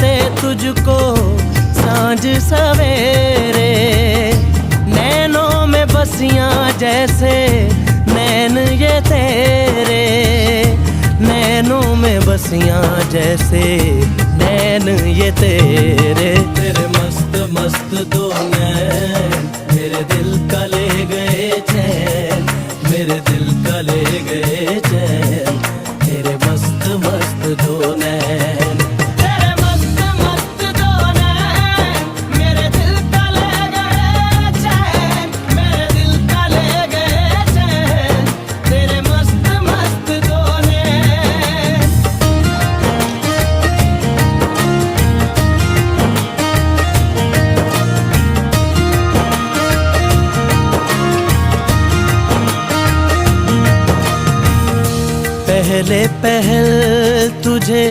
देखते तुझको सांझ सवेरे, नैनों में बसियां जैसे नैन ये तेरे, नैनों में बसियां जैसे नैन ये तेरे। तेरे मस्त मस्त दो नैन मेरे दिल का ले गए चैन, मेरे दिल का ले गए चैन, तेरे मस्त मस्त दो नैन। तेरे मस्त मस्त दो नैन मेरे दिल का ले गए चैन, मेरे दिल का ले गए चैन, तेरे मस्त मस्त दो नैन। पहले पहल तुझे